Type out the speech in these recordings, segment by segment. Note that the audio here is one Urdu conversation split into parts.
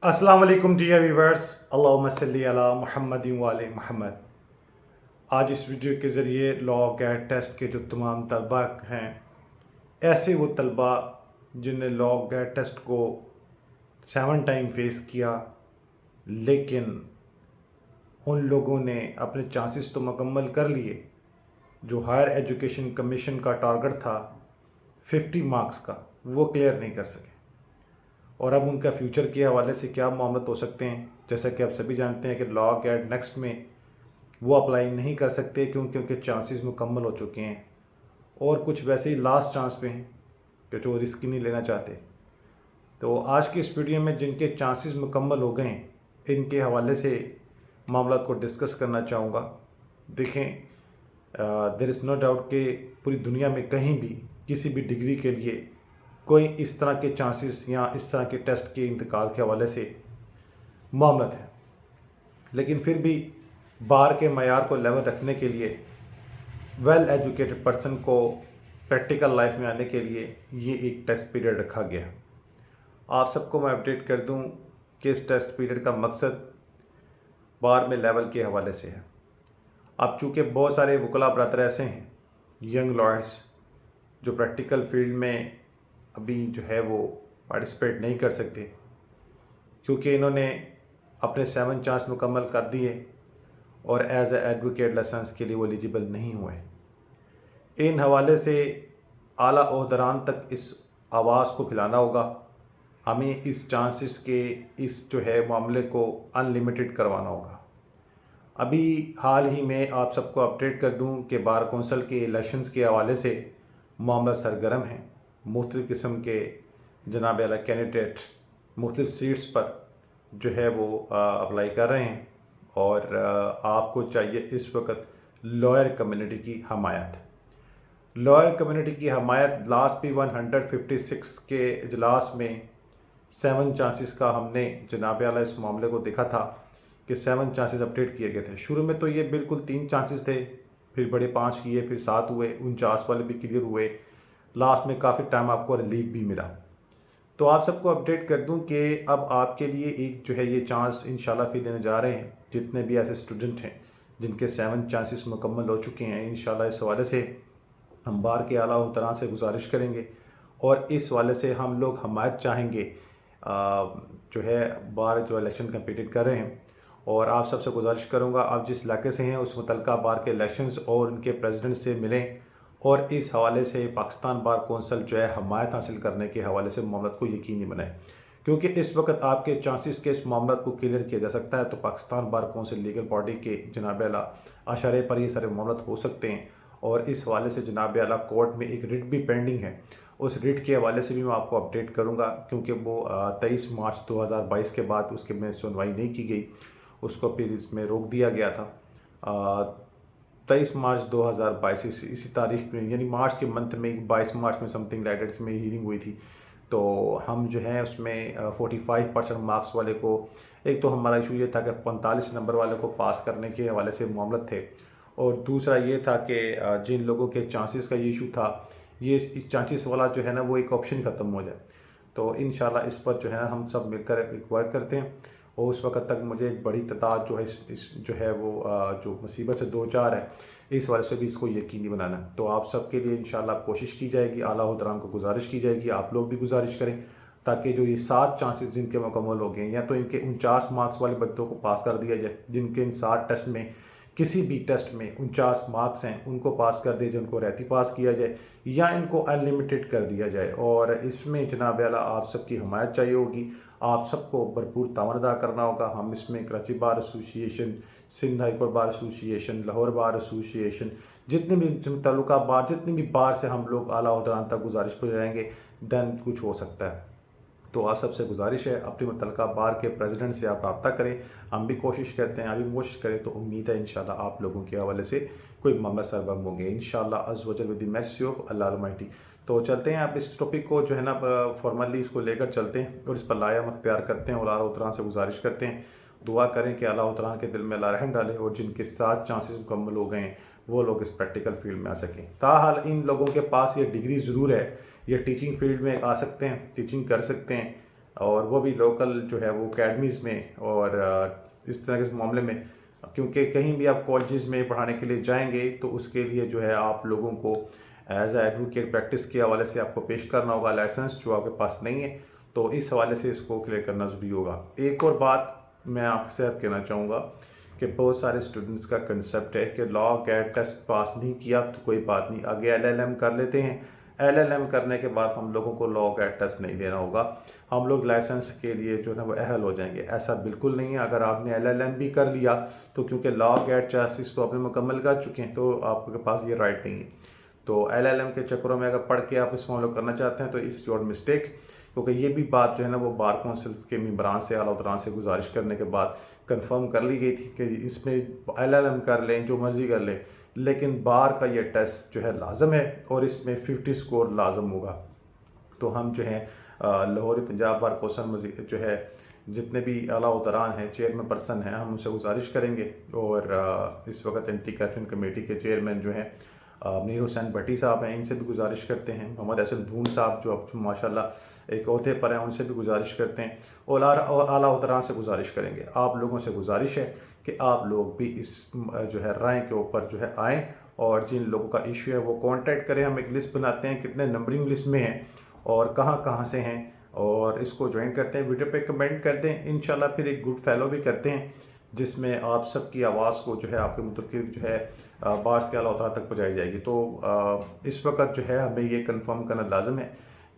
السلام علیکم ڈیئر ویورس، اللہم صلی علی محمد وعلی محمد۔ آج اس ویڈیو کے ذریعے لا گیٹ ٹیسٹ کے جو تمام طلباء ہیں، ایسے وہ طلباء جن نے لا گیٹ ٹیسٹ کو 7 ٹائم فیس کیا، لیکن ان لوگوں نے اپنے چانسز تو مکمل کر لیے، جو ہائر ایجوکیشن کمیشن کا ٹارگٹ تھا 50 مارکس کا، وہ کلیئر نہیں کر سکے۔ اور اب ان کا فیوچر کے حوالے سے کیا معاملات ہو سکتے ہیں، جیسا کہ آپ سبھی جانتے ہیں کہ لا گیٹ نیکسٹ میں وہ اپلائی نہیں کر سکتے کیونکہ ان کے چانسز مکمل ہو چکے ہیں، اور کچھ ویسے ہی لاسٹ چانس پہ ہیں کہ جو رسک نہیں لینا چاہتے۔ تو آج کی اس ویڈیو میں جن کے چانسز مکمل ہو گئے ہیں، ان کے حوالے سے معاملات کو ڈسکس کرنا چاہوں گا۔ دیکھیں، دیر از نو ڈاؤٹ کہ پوری دنیا میں کہیں بھی کسی بھی ڈگری کے لیے کوئی اس طرح کے چانسز یا اس طرح کے ٹیسٹ کے انتقال کے حوالے سے معاملات ہیں، لیکن پھر بھی بار کے معیار کو لیول رکھنے کے لیے ویل ایجوکیٹڈ پرسن کو پریکٹیکل لائف میں آنے کے لیے یہ ایک ٹیسٹ پیریڈ رکھا گیا۔ آپ سب کو میں اپڈیٹ کر دوں کہ اس ٹیسٹ پیریڈ کا مقصد بار میں لیول کے حوالے سے ہے۔ اب چونکہ بہت سارے وکلاء برادر ایسے ہیں، ینگ لائرس، جو پریکٹیکل فیلڈ میں ابھی جو ہے وہ پارٹیسپیٹ نہیں کر سکتے کیونکہ انہوں نے اپنے 7 چانس مکمل کر دیے اور ایز اے ایڈوکیٹ لائسنس کے لیے وہ ایلیجیبل نہیں ہوئے۔ ان حوالے سے اعلیٰ عہدیداران تک اس آواز کو پھیلانا ہوگا، ہمیں اس چانسز کے اس جو ہے معاملے کو ان لمیٹڈ کروانا ہوگا۔ ابھی حال ہی میں آپ سب کو اپڈیٹ کر دوں کہ بار کونسل کے الیکشنز کے حوالے سے معاملہ سرگرم ہیں۔ مختلف قسم کے جناب اعلیٰ کینڈیڈیٹ مختلف سیٹس پر جو ہے وہ اپلائی کر رہے ہیں، اور آپ کو چاہیے اس وقت لائر کمیونٹی کی حمایت۔ لائر کمیونٹی کی حمایت لاسٹ بھی 156 کے اجلاس میں 7 چانسز کا ہم نے جناب اعلیٰ اس معاملے کو دیکھا تھا کہ 7 چانسز اپڈیٹ کیے گئے تھے۔ شروع میں تو یہ بالکل 3 چانسز تھے، پھر بڑے 5 کیے، پھر 7 ہوئے، 49 والے بھی کلیئر ہوئے، لاسٹ میں کافی ٹائم آپ کو ریلیف بھی ملا۔ تو آپ سب کو اپڈیٹ کر دوں کہ اب آپ کے لیے ایک جو ہے یہ چانس انشاءاللہ پھر دینے جا رہے ہیں، جتنے بھی ایسے اسٹوڈنٹ ہیں جن کے 7 چانسز مکمل ہو چکے ہیں۔ انشاءاللہ اس حوالے سے ہم بار کے اعلیٰ عہدیداران سے گزارش کریں گے، اور اس حوالے سے ہم لوگ حمایت چاہیں گے جو ہے بار جو الیکشن کمپیٹیٹ کر رہے ہیں۔ اور آپ سب سے گزارش کروں گا، آپ جس علاقے سے ہیں اس متعلقہ بار کے الیکشنز اور ان کے پریزیڈنٹ سے ملیں، اور اس حوالے سے پاکستان بار کونسل جو ہے حمایت حاصل کرنے کے حوالے سے معاملات کو یقینی بنائیں، کیونکہ اس وقت آپ کے چانسز کے اس معاملات کو کلیئر کیا جا سکتا ہے تو Pakistan bar council legal body کے جناب اعلیٰ اشارے پر یہ سارے معاملات ہو سکتے ہیں۔ اور اس حوالے سے جناب اعلیٰ کورٹ میں ایک ریٹ بھی پینڈنگ ہے، اس ریٹ کے حوالے سے بھی میں آپ کو اپڈیٹ کروں گا، کیونکہ وہ 23 مارچ 2022 کے بعد اس کے میں سنوائی نہیں کی گئی، اس کو پھر اس میں روک دیا گیا تھا۔ 23 مارچ 2022 اسی تاریخ میں، یعنی مارچ کے منتھ میں 22 مارچ میں سم تھنگ لائک دیٹ اس میں ہیئرنگ ہوئی تھی۔ تو ہم جو ہیں اس میں 45% مارکس والے کو، ایک تو ہمارا ایشو یہ تھا کہ 45 نمبر والے کو پاس کرنے کے حوالے سے معاملات تھے، اور دوسرا یہ تھا کہ جن لوگوں کے چانسز کا یہ ایشو تھا، یہ چانسز والا جو ہے نا وہ ایک آپشن ختم ہو جائے۔ تو انشاءاللہ اس پر جو ہے نا ہم سب مل کر ایک ورک کرتے ہیں، اور اس وقت تک مجھے ایک بڑی تعداد جو ہے اس جو ہے وہ جو مصیبت سے دوچار ہے، اس وجہ سے بھی اس کو یقینی بنانا ہے۔ تو آپ سب کے لیے انشاءاللہ کوشش کی جائے گی، اعلیٰ عہدیداران کو گزارش کی جائے گی، آپ لوگ بھی گزارش کریں تاکہ جو یہ 7 چانسز جن کے مکمل ہو گئے، یا تو ان کے 49 مارکس والے بچوں کو پاس کر دیا جائے، جن کے ان 7 ٹیسٹ میں کسی بھی ٹیسٹ میں 49 مارکس ہیں ان کو پاس کر دیا جائے، ان کو رہتی پاس کیا جائے، یا ان کو ان لمیٹڈ کر دیا جائے۔ اور اس میں جناب اعلیٰ آپ سب کی حمایت چاہیے ہوگی، آپ سب کو بھرپور تعاون ادا کرنا ہوگا۔ ہم اس میں کراچی بار ایسوسی ایشن، سندھ ہائی کورٹ بار ایسوسی ایشن، لاہور بار ایسوسی ایشن، جتنے بھی تعلقہ بار، جتنے بھی بار سے ہم لوگ اعلیٰ عہدیداران تک گزارش پہنچائیں گے، دین کچھ ہو سکتا ہے۔ تو آپ سب سے گزارش ہے اپنے متعلقہ بار کے پریزیڈنٹ سے آپ رابطہ کریں، ہم بھی کوشش کرتے ہیں، ابھی کوشش کریں، تو امید ہے انشاءاللہ آپ لوگوں کے حوالے سے کوئی معاملہ سرگرم ہوں گے انشاءاللہ عز و جل ود دی مرسی آف اللہ المیٹی۔ تو چلتے ہیں، آپ اس ٹاپک کو جو ہے نا فارملی اس کو لے کر چلتے ہیں اور اس پر لائحہ اختیار کرتے ہیں، اور اعلیٰ عہدیداران سے گزارش کرتے ہیں، دعا کریں کہ اعلیٰ عہدیداران کے دل میں اللہ رحم ڈالے، اور جن کے 7 چانسز مکمل ہو گئے ہیں وہ لوگ اس پریکٹیکل فیلڈ میں آ سکیں۔ تاحال ان لوگوں کے پاس یہ ڈگری ضرور ہے، یہ ٹیچنگ فیلڈ میں آ سکتے ہیں، ٹیچنگ کر سکتے ہیں، اور وہ بھی لوکل جو ہے وہ اکیڈمیز میں اور اس طرح کے معاملے میں، کیونکہ کہیں بھی آپ کالجز میں پڑھانے کے لیے جائیں گے تو اس کے لیے جو ہے آپ لوگوں کو ایز اے ایڈوکیٹ پریکٹس کے حوالے سے آپ کو پیش کرنا ہوگا لائسنس، جو آپ کے پاس نہیں ہے، تو اس حوالے سے اس کو کلیئر کرنا ضروری ہوگا۔ ایک اور بات میں آپ سے کہنا چاہوں گا کہ بہت سارے اسٹوڈنٹس کا کنسیپٹ ہے کہ لا گیٹ ٹیسٹ پاس نہیں کیا تو کوئی بات نہیں، آگے LLM کر لیتے ہیں، LLM کرنے کے بعد ہم لوگوں کو لا گیٹ ٹیسٹ نہیں دینا ہوگا، ہم لوگ لائسنس کے لیے جو ہے وہ اہل ہو جائیں گے۔ ایسا بالکل نہیں ہے۔ اگر آپ نے LLM بھی کر لیا تو کیونکہ لا گیٹ چاسس تو آپ نے مکمل کر چکے ہیں تو آپ کے پاس یہ رائٹ نہیں ہے۔ تو LLM کے چکروں میں اگر پڑھ کے آپ اس معاملے کرنا چاہتے ہیں تو اٹس یور مسٹیک، کیونکہ یہ بھی بات جو ہے نا وہ بار کونسل کے ممبران سے، اعلیٰ حضرات سے گزارش کرنے کے بعد کنفرم کر لی گئی تھی کہ اس میں LLM کر لیں، جو مرضی کر لیں، لیکن بار کا یہ ٹیسٹ جو ہے لازم ہے اور اس میں 50 سکور لازم ہوگا۔ تو ہم جو ہیں لاہور پنجاب بار کونسل مزید جو ہے جتنے بھی اعلیٰ حضرات ہیں، چیئرمین پرسن ہیں، ہم ان سے گزارش کریں گے، اور اس وقت اینٹی کرپشن کمیٹی کے چیئرمین جو ہیں منیر حسین بھٹی صاحب ہیں، ان سے بھی گزارش کرتے ہیں، محمد حسن بھون صاحب جو اب ماشاءاللہ ایک عہدے پر ہیں، ان سے بھی گزارش کرتے ہیں، اور اعلیٰ حضرات سے گزارش کریں گے۔ آپ لوگوں سے گزارش ہے کہ آپ لوگ بھی اس جو ہے رائے کے اوپر جو ہے آئیں، اور جن لوگوں کا ایشو ہے وہ کانٹیکٹ کریں۔ ہم ایک لسٹ بناتے ہیں کتنے نمبرنگ لسٹ میں ہیں اور کہاں کہاں سے ہیں، اور اس کو جوائن کرتے ہیں، ویڈیو پہ کمنٹ کر دیں، انشاءاللہ پھر ایک گڈ فیلو بھی کرتے ہیں جس میں آپ سب کی آواز کو جو ہے آپ کے متعلق جو ہے بارس کے اعلیٰ حضرات تک پہنچائی جائے گی۔ تو اس وقت جو ہے ہمیں یہ کنفرم کرنا لازم ہے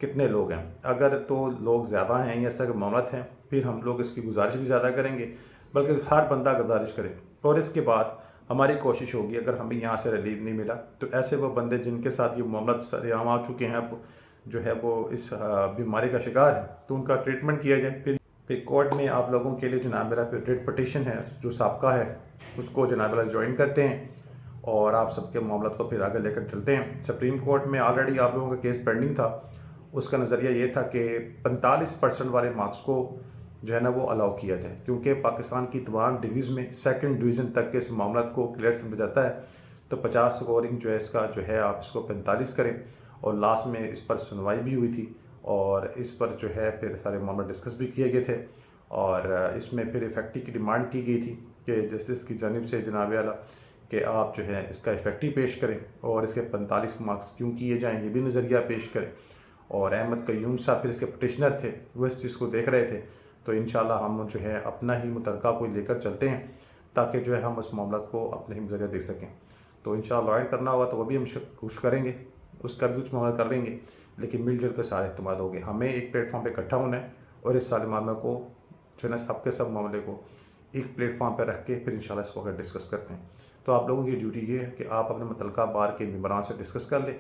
کتنے لوگ ہیں۔ اگر تو لوگ زیادہ ہیں یا ایسا کہ معاملات ہیں، پھر ہم لوگ اس کی گزارش بھی زیادہ کریں گے، بلکہ ہر بندہ گزارش کرے، اور اس کے بعد ہماری کوشش ہوگی اگر ہمیں یہاں سے ریلیف نہیں ملا تو ایسے وہ بندے جن کے ساتھ یہ معاملات سرعام آ چکے ہیں، اب جو ہے وہ اس بیماری کا شکار ہے، تو ان کا ٹریٹمنٹ کیا جائے۔ پھر کورٹ میں آپ لوگوں کے لیے جناب میرا پھر ریٹ پٹیشن ہے جو سابقہ ہے، اس کو جناب میرا جوائن کرتے ہیں، اور آپ سب کے معاملات کو پھر آگے لے کر چلتے ہیں۔ سپریم کورٹ میں آلریڈی آپ لوگوں کا کیس پینڈنگ تھا، اس کا نظریہ یہ تھا کہ 45% والے مارکس کو جو ہے نا وہ الاؤ کیا جائے، کیونکہ پاکستان کی تمام ڈگریز میں سیکنڈ ڈویژن تک کے اس معاملات کو کلیئر سمجھا جاتا ہے، تو 50 سکورنگ جو ہے اس کا جو ہے آپ اس کو 45 کریں، اور لاسٹ میں اس پر سنوائی بھی ہوئی تھی، اور اس پر جو ہے پھر سارے معاملات ڈسکس بھی کیے گئے تھے، اور اس میں پھر افیکٹی کی ڈیمانڈ کی گئی تھی کہ جسٹس کی جانب سے جناب اعلیٰ کہ آپ جو ہے اس کا افیکٹی پیش کریں اور اس کے 45 مارکس کیوں کیے جائیں یہ بھی نظریہ پیش کریں، اور احمد قیوم صاحب پھر اس کے پٹیشنر تھے، وہ اس چیز کو دیکھ رہے تھے، تو انشاءاللہ ہم جو ہے اپنا ہی مترکہ کوئی لے کر چلتے ہیں تاکہ جو ہے ہم اس معاملات کو اپنے ہی نظریہ دیکھ سکیں۔ تو انشاءاللہ لائن کرنا ہوگا تو وہ بھی ہم کوشش کریں گے، اس کا بھی کچھ معاملہ کر لیں گے، لیکن مل جل کر سارے اعتماد ہو گئے۔ ہمیں ایک پلیٹ فارم پہ اکٹھا ہونا ہے اور اس سارے معاملے کو جو ہے نا سب کے سب معاملے کو ایک پلیٹ فارم پہ رکھ کے پھر انشاءاللہ اس کو اگر ڈسکس کرتے ہیں۔ تو آپ لوگوں کی ڈیوٹی یہ ہے کہ آپ اپنے متعلقہ بار کے ممبران سے ڈسکس کر لیں